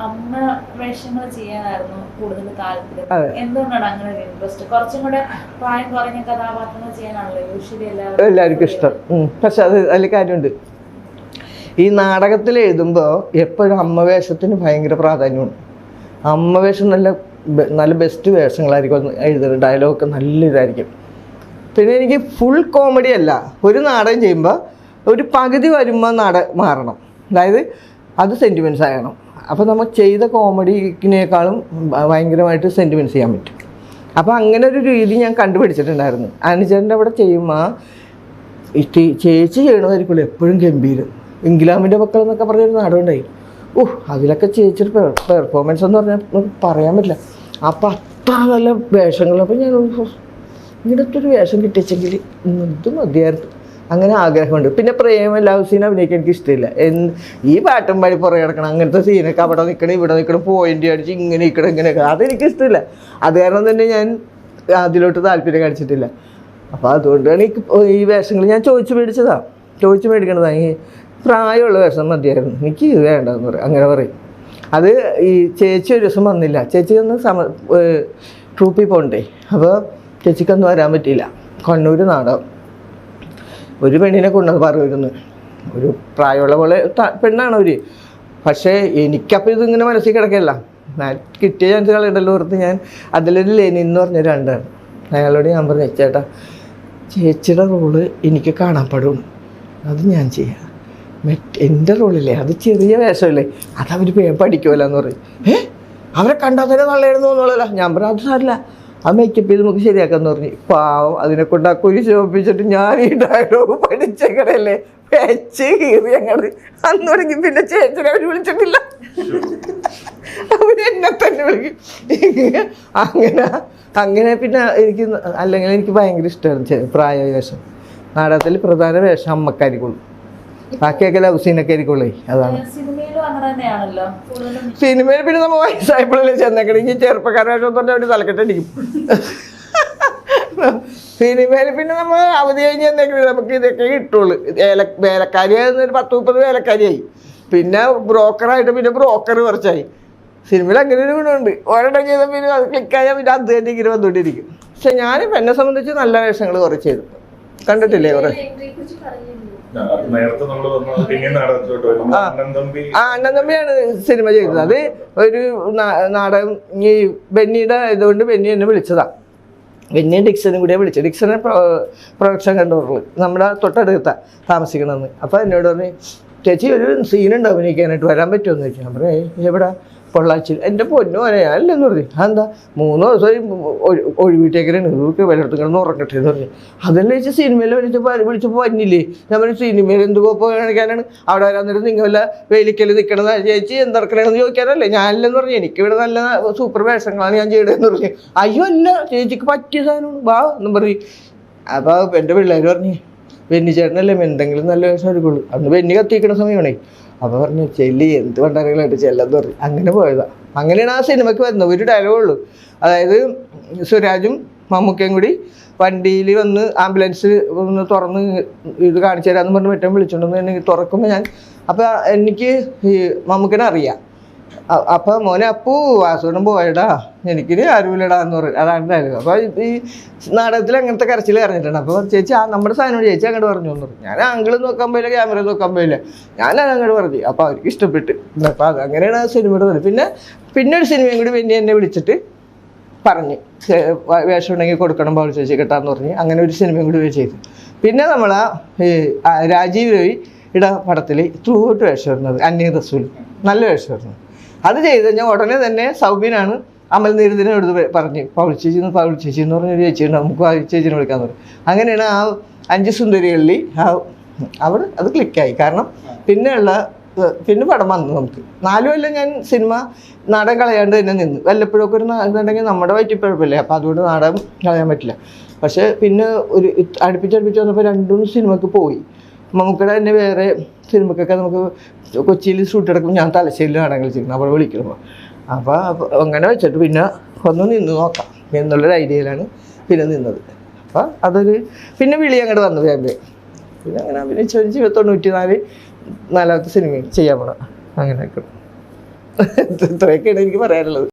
അമ്മ വേഷങ്ങൾ ചെയ്യാനായിരുന്നു കൂടുതൽ താല്പര്യം. എന്തുകൊണ്ടാണ് അങ്ങനെ ഒരു ഇൻട്രസ്റ്റ്? കുറച്ചും കൂടെ പ്രായം കുറഞ്ഞ കഥാപാത്രങ്ങൾ ചെയ്യാനാണല്ലോ യൂഷ്വലി എല്ലാവർക്കും ഇഷ്ടം. പക്ഷെ അതിൽ കാര്യമുണ്ട്. ഈ നാടകത്തിൽ എഴുതുമ്പോൾ എപ്പോഴും അമ്മ വേഷത്തിന് ഭയങ്കര പ്രാധാന്യമുണ്ട്. അമ്മ വേഷം നല്ല ബെസ്റ്റ് വേഷങ്ങളായിരിക്കും എഴുതുന്നത്. ഡയലോഗൊക്കെ നല്ല ഇതായിരിക്കും. പിന്നെ എനിക്ക് ഫുൾ കോമഡി അല്ല. ഒരു നാടകം ചെയ്യുമ്പോൾ ഒരു പകുതി വരുമ്പോൾ മാറണം. അതായത് അത് സെൻറ്റിമെൻറ്റ്സ് ആകണം. അപ്പോൾ നമ്മൾ ചെയ്ത കോമഡിനേക്കാളും ഭയങ്കരമായിട്ട് സെൻറ്റിമെൻറ്റ്സ് ചെയ്യാൻ പറ്റും. അപ്പോൾ അങ്ങനെ ഒരു രീതി ഞാൻ കണ്ടുപിടിച്ചിട്ടുണ്ടായിരുന്നു. അനുചേട്ടൻ്റെ അവിടെ ചെയ്യുമ്പോൾ ചേച്ചി ചെയ്യണതായിരിക്കുമല്ലോ എപ്പോഴും ഗംഭീരം. ഇംഗ്ലാമിൻ്റെ മക്കൾ എന്നൊക്കെ പറഞ്ഞൊരു നാടകം ഉണ്ടായി. അതിലൊക്കെ ചേച്ചിയുടെ പെർഫോമൻസ് എന്ന് പറഞ്ഞാൽ പറയാൻ പറ്റില്ല. അപ്പോൾ അത്ര നല്ല വേഷങ്ങൾ. അപ്പോൾ ഞാൻ ഇങ്ങനത്തെ ഒരു വേഷം കിട്ടിച്ചെങ്കിൽ ഇത് മതിയായിരുന്നു. അങ്ങനെ ആഗ്രഹമുണ്ട്. പിന്നെ പ്രേമ ലവ് സീൻ അഭിനയിക്കാൻ എനിക്ക് ഇഷ്ടമില്ല. ഈ പാട്ടും പാടി പുറകെ കിടക്കണം, അങ്ങനത്തെ സീനൊക്കെ അവിടെ നിൽക്കണം ഇവിടെ നിൽക്കണം, പോയിന്റ് അടിച്ച് ഇങ്ങനെ നിൽക്കണം ഇങ്ങനെയൊക്കെ, അതെനിക്കിഷ്ടമില്ല. അത് കാരണം തന്നെ ഞാൻ അതിലോട്ട് താല്പര്യം കാണിച്ചിട്ടില്ല. അപ്പോൾ അതുകൊണ്ടാണ് ഈ വേഷങ്ങൾ ഞാൻ ചോദിച്ചു മേടിക്കണതാണ്. ഈ പ്രായമുള്ള വേഷം മതിയായിരുന്നു, എനിക്ക് ഇത് വേണ്ടെന്ന് പറയും. അങ്ങനെ പറയും. അത് ഈ ചേച്ചി ഒരു ദിവസം വന്നില്ല. ചേച്ചി ഒന്ന് ട്രൂപ്പിൽ പോകണ്ടേ. അപ്പോൾ ചേച്ചിക്കൊന്നും വരാൻ പറ്റിയില്ല. കണ്ണൂർ നാടകം ഒരു പെണ്ണിനെ കൊണ്ടുവന്ന് പറയുന്നു. ഒരു പ്രായമുള്ള പോലെ പെണ്ണാണ് അവർ. പക്ഷേ എനിക്കപ്പോൾ ഇതിങ്ങനെ മനസ്സിൽ കിടക്കല്ല. കിട്ടിയ ചാൻസ് കളയണ്ടല്ലോ ഓർത്ത് ഞാൻ അതിലൊരു ലെനിൻ എന്ന് പറഞ്ഞൊരു രണ്ടാണ്. അയാളോട് ഞാൻ പറഞ്ഞു, ചേട്ടാ ചേച്ചിയുടെ റോള് എനിക്ക് കാണാൻ പാടുള്ളൂ, അത് ഞാൻ ചെയ്യാം. എൻ്റെ റോളില്ലേ അത് ചെറിയ വേഷമല്ലേ, അതവർ പഠിക്കുമല്ലോ എന്ന് പറയും. അവരെ കണ്ടാൽ തന്നെ നല്ലതായിരുന്നു എന്നുള്ളതല്ല. ഞാൻ പറഞ്ഞു അത് സാരില്ല, ആ മേക്കപ്പ് ചെയ്ത് നമുക്ക് ശരിയാക്കാന്ന് പറഞ്ഞു. പാവം അതിനെ കൊണ്ട് ആ കുരിശ് ചോപ്പിച്ചിട്ട് ഞാൻ ഈ ഡയലോഗ് പഠിച്ചേക്കടല്ലേ വെച്ച് കീറി അങ്ങോട്ട്. അന്ന് തുടങ്ങി പിന്നെ ചേച്ചിനെ അവർ വിളിച്ചിട്ടില്ല, അവരെന്നെ തന്നെ വിളിക്കും. അങ്ങനെ പിന്നെ അല്ലെങ്കിൽ എനിക്ക് ഭയങ്കര ഇഷ്ടമായിരുന്നു പ്രായ വേഷം. നാടകത്തിൽ പ്രധാന വേഷം അമ്മക്കാരിക്കുള്ളൂ, ബാക്കിയൊക്കെ ലവ് സീനൊക്കെ ആയിരിക്കുള്ളേ. അതാണ് സിനിമയിൽ. പിന്നെ നമ്മൾ വയസ്സായപ്പോഴല്ലേ ചെന്നേക്കണെങ്കിൽ ചെറുപ്പക്കാരുടെ വേഷം തന്നെ അവർ തലക്കെട്ടടിക്കും. സിനിമയിൽ പിന്നെ നമ്മൾ അവധി കഴിഞ്ഞ് ചെന്നേക്കണെങ്കിൽ നമുക്ക് ഇതൊക്കെ കിട്ടുള്ളൂ. വേലക്കാരിയായിരുന്നൊരു 10-30 വേലക്കാരിയായി. പിന്നെ ബ്രോക്കറായിട്ട് പിന്നെ ബ്രോക്കർ കുറച്ചായി. സിനിമയിൽ അങ്ങനെ ഒരു ഗുണമുണ്ട്. ഒരെണ്ണം ചെയ്താൽ പിന്നെ അത് ക്ലിക്കായാൽ പിന്നെ അത് തന്നെ ഇങ്ങനെ വന്നുകൊണ്ടിരിക്കും. പക്ഷെ ഞാനിപ്പോൾ എന്നെ സംബന്ധിച്ച് നല്ല വേഷങ്ങൾ കുറച്ച് ചെയ്തു. കണ്ടിട്ടില്ലേ കുറേ? അണ്ണൻ തമ്പിയാണ് സിനിമ ചെയ്തത്. അത് ഒരു നാടകം ഈ ബെന്നിയുടെ ഇതുകൊണ്ട് ബെന്നി എന്നെ വിളിച്ചതാ. ബെന്നിയും ഡിക്സനും കൂടിയാണ് വിളിച്ചത്. ഡിക്സനെ പ്രൊഡക്ഷൻ കണ്ടോറുള്ളൂ, നമ്മുടെ തൊട്ടടുത്താണ് താമസിക്കണമെന്ന്. അപ്പോൾ എന്നോട് പറഞ്ഞു, ചേച്ചി ഒരു സീനുണ്ട് അഭിനയിക്കാനായിട്ട് വരാൻ പറ്റുമെന്ന് ചോദിച്ചു. ഞാൻ പറഞ്ഞു എവിടെ? പൊള്ളാച്ചിയിൽ. എൻ്റെ പൊന്നു പോലെ അല്ലെന്ന് പറഞ്ഞു. അതെന്താ 3 ദിവസം ഒഴിവിട്ടേക്കാണ്, വല്ലയിടത്തും കിടന്ന് ഉറങ്ങട്ടെ എന്ന് പറഞ്ഞു. അതെല്ലാം വെച്ചാൽ സിനിമയിൽ വിളിച്ചപ്പോൾ വന്നില്ലേ. ഞാൻ പറഞ്ഞു സിനിമയിൽ എന്ത് കോപ്പം കാണിക്കാനാണ്, അവിടെ വരാൻ നേരം നിങ്ങൾ വല്ല വേലിക്കൽ നിൽക്കണത് ചേച്ചി എന്തിറക്കണമെന്ന് ചോദിക്കാനല്ലേ. ഞാനില്ലെന്ന് പറഞ്ഞു, എനിക്കിവിടെ നല്ല സൂപ്പർ വേഷങ്ങളാണ് ഞാൻ ചെയ്യണമെന്ന് പറഞ്ഞു. അയ്യോ അല്ല, ചേച്ചിക്ക് പറ്റിയ സാധനമാണ് വാ എന്നും പറയും. അപ്പോൾ എൻ്റെ പിള്ളേർ പറഞ്ഞു, ബെന്നി ചേട്ടനല്ലേ എന്തെങ്കിലും നല്ല വേഷം എടുക്കുള്ളൂ. അന്ന് ബെന്നി കത്തിക്കണ സമയമാണേ. അപ്പോൾ പറഞ്ഞു ചെല്ലി എന്ത് പണ്ടാരങ്ങളായിട്ട് ചെല്ലെന്ന് പറഞ്ഞു. അങ്ങനെ പോയതാണ്. അങ്ങനെയാണ് ആ സിനിമയ്ക്ക് വരുന്നത്. ഒരു ഡയലോഗുള്ളൂ. അതായത് സുരാജും മമ്മൂക്കയും കൂടി വണ്ടിയിൽ വന്ന് ആംബുലൻസ് ഒന്ന് തുറന്ന് ഇത് കാണിച്ചു തരാമെന്ന് പറഞ്ഞ് മറ്റും വിളിച്ചുകൊണ്ടെന്ന് എനിക്ക് തുറക്കുമ്പോൾ അപ്പോൾ എനിക്ക് ഈ മമ്മൂക്കനെ അറിയാം. അപ്പോൾ മോനെ അപ്പൂ വാസുവിനും പോയടാ, എനിക്കിനി ആരുമില്ലടാ എന്ന് പറയും. അതാണ് ഡയലോഗ്. അപ്പോൾ ഈ നാടകത്തിൽ അങ്ങനത്തെ കരച്ചിൽ കരഞ്ഞിട്ടുണ്ട്. അപ്പോൾ ചേച്ചി നമ്മുടെ സാധനം ചേച്ചി അങ്ങോട്ട് പറഞ്ഞു എന്ന് പറഞ്ഞു. ഞാൻ ആംഗിൾ നോക്കാൻ പോയില്ല, ക്യാമറ നോക്കാൻ പോയില്ല, ഞാനത് അങ്ങോട്ട് പറഞ്ഞു. അപ്പോൾ അവർക്ക് ഇഷ്ടപ്പെട്ട്. അപ്പോൾ അത് അങ്ങനെയാണ് ആ സിനിമയുടെ വരുന്നത്. പിന്നെ ഒരു സിനിമയും കൂടി പിന്നെ എന്നെ വിളിച്ചിട്ട് പറഞ്ഞ് വേഷം ഉണ്ടെങ്കിൽ കൊടുക്കണം പൗൾ ചേച്ചി കേട്ടാന്ന് പറഞ്ഞ് അങ്ങനെ ഒരു സിനിമയും കൂടി ചെയ്തു. പിന്നെ നമ്മൾ രാജീവ് രവിയുടെ പടത്തിൽ ത്രൂ ഔട്ട് വേഷം വരുന്നത് അന്നീർ റസൂൽ, നല്ല വേഷം വരുന്നത്. അത് ചെയ്ത് കഴിഞ്ഞാൽ ഉടനെ തന്നെ സൗബിനാണ് അമൽ നീരദിനോട് പറഞ്ഞ് പൗൾ ചേച്ചി എന്ന് പറഞ്ഞൊരു ചേച്ചിയുണ്ട്, നമുക്ക് ആ ചേച്ചിനെ വിളിക്കാന്ന് പറയും. അങ്ങനെയാണ് ആ 5 സുന്ദരികളിൽ അവിടെ അത് ക്ലിക്കായി. കാരണം പിന്നെ പടം വന്നു. നമുക്ക് 4 കൊല്ലം ഞാൻ സിനിമ നാടകം കളയാണ്ട് തന്നെ നിന്ന്. വല്ലപ്പോഴൊക്കെ ഒരു ഇതുണ്ടെങ്കിൽ നമ്മുടെ വയറ്റിപ്പഴപ്പല്ലേ, അപ്പോൾ അതുകൊണ്ട് നാടകം കളയാൻ പറ്റില്ല. പക്ഷേ പിന്നെ ഒരു അടുപ്പിച്ച് വന്നപ്പോൾ 2-3 സിനിമക്ക് പോയി. നമുക്കിടെ തന്നെ വേറെ സിനിമക്കൊക്കെ നമുക്ക് കൊച്ചിയിൽ ഷൂട്ട് എടുക്കുമ്പോൾ ഞാൻ തലശ്ശേരിയിൽ നാടകങ്ങൾ ചെയ്യുന്നു, അവിടെ വിളിക്കുമ്പോൾ. അപ്പോൾ അങ്ങനെ വെച്ചിട്ട് പിന്നെ ഒന്ന് നിന്ന് നോക്കാം എന്നുള്ളൊരു ഐഡിയയിലാണ് പിന്നെ നിന്നത്. അപ്പോൾ അതൊരു പിന്നെ വിളി അങ്ങോട്ട് വന്നു ഫാമിലി. പിന്നെ അങ്ങനെ അഭിനയിച്ച് 94 4ാമത്തെ സിനിമ ചെയ്യാൻ പോകണം. അങ്ങനെയൊക്കെ ഇത്രയൊക്കെയാണ് എനിക്ക് പറയാനുള്ളത്.